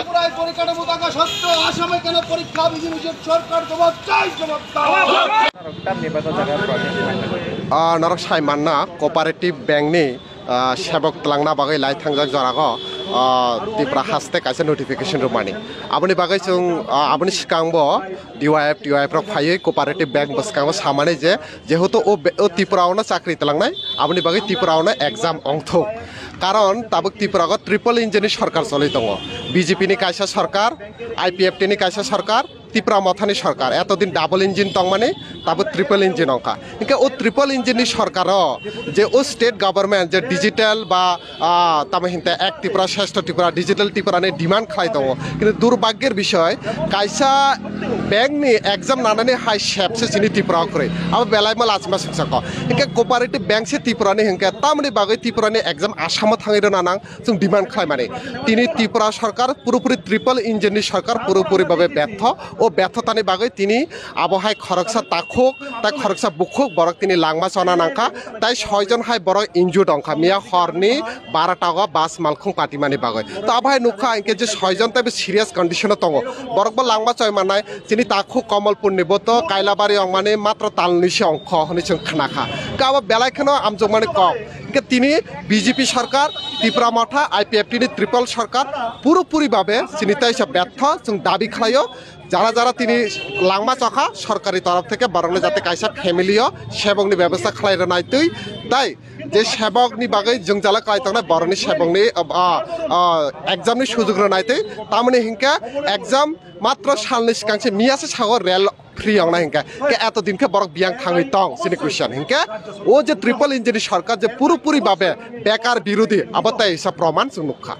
ত্রিপুরায় পরিকাঠামো থাকা সত্ত্বেও আসামে কেন পরীক্ষা বিধিনিষেধ? সরকার জবাব চাই, জবাব দাও। नरक साइमानना कोअपारेटिव बैंकनि सेबक तलांना बागै लाइ थांजाक जरागो त्रिपुरा हास्ते काइसे नोटिफिकेशन रुमानि आबनि बागै जों आबनि सिगांबो डिवाइएफ फायै कोअपारेटिव बैंक बसकांबो सामानै जे जेहेतु ओ त्रिपुरायावनो चाकरि तलांनाय आबनि बागै त्रिपुरायावनो एग्जाम अंथो कारण ताबो त्रिपुरायाव ट्रिपल इंजिननि सरकार चलै दङ बीजेपी नि काइसा सरकार आईपीएफटी नि काइसा सरकार त्रिपुरा मथानि सरकार एतदिन डाबल इंजिन दं माने ताबो ट्रिपल इंजिन अंका इनके ओ ट्रिपल इंजिननि सरकार जे ओ स्टेट गवर्नमेंट जे डिजिटल बा तामहिनते एक त्रिपुरा श्रेष्ठ त्रिपुरा डिजिटल त्रिपुरानि डिमांड खालाय दङ किन्तु दुर्भाग्येर विषय काइसा बैंकनि एग्जाम नानानै हाई सेबसे सिनि त्रिपुरा करे अब बेलायमा लाजमा सखसाको इनके कोअपारेटिव बैंक से त्रिपुरानि हिंके तामनि बागै त्रिपुरानि एग्जाम आसामाव थाङैरो नानां जों डिमांड खालाय माने तिनि त्रिपुरा सरकार पुरोपुरि ट्रिपल इंजिननि सरकार पुरोपुरि भाबे व्यर्थ ও ব্যর্থতাनि बागै তিনি আবহাই খরকসা তাখুক তাই খরকসা বুখুক বরক তিনি লাংমা চনা নাংখা তাই ছয়জন হাই বরক ইনজুর্ড অংখা মিয়া হরনি 12টা বাস মালখুং পাটিমানি বাগৈ তো আবহাই নুখা ইনকে যে ছয়জন তাই সিরিয়াস কন্ডিশনে দङ বরক লাংমা চয় মানাय যিনি তাখুক কমলপুরনি বতো কাইলাবাড়ি অংমানি মাত্র তালনিসি অংখ হনি जों खोनाखा गाबा बेलायखनो आमजमानि कम তিনি বিজেপি সরকার ত্রিপুরা মঠা আইপিএফটি ট্রিপল সরকার পুরোপুরি ভাবে চিনিতাই সব ব্যর্থ जों দাবি খালাयो যারা যারা তিনি লাংমা চখা সরকারি তরফ থেকে বরংলে যাতে কাইসা ফ্যামিলিও সেবকনি ব্যবস্থা খালাইরা নাইতই তাই যে সেবকনি বাগৈ जों জালা কাইতনা বরংনি সেবকনি एग्जामनि সুযোগ নাইতই তামনি হিংকা एग्जाम मात्र सालनि सिगांसे मियासे सागर रेल फ्री आंना हिंका के एत दिन के बरक बियां थाङै दं सिनि क्वेश्चन हिंका ओ जे ट्रिपल इंजिन सरकार जे पुरोपुरि भाबे बेकार बिरोधी आबताय हिसाब प्रमाण जों नुखा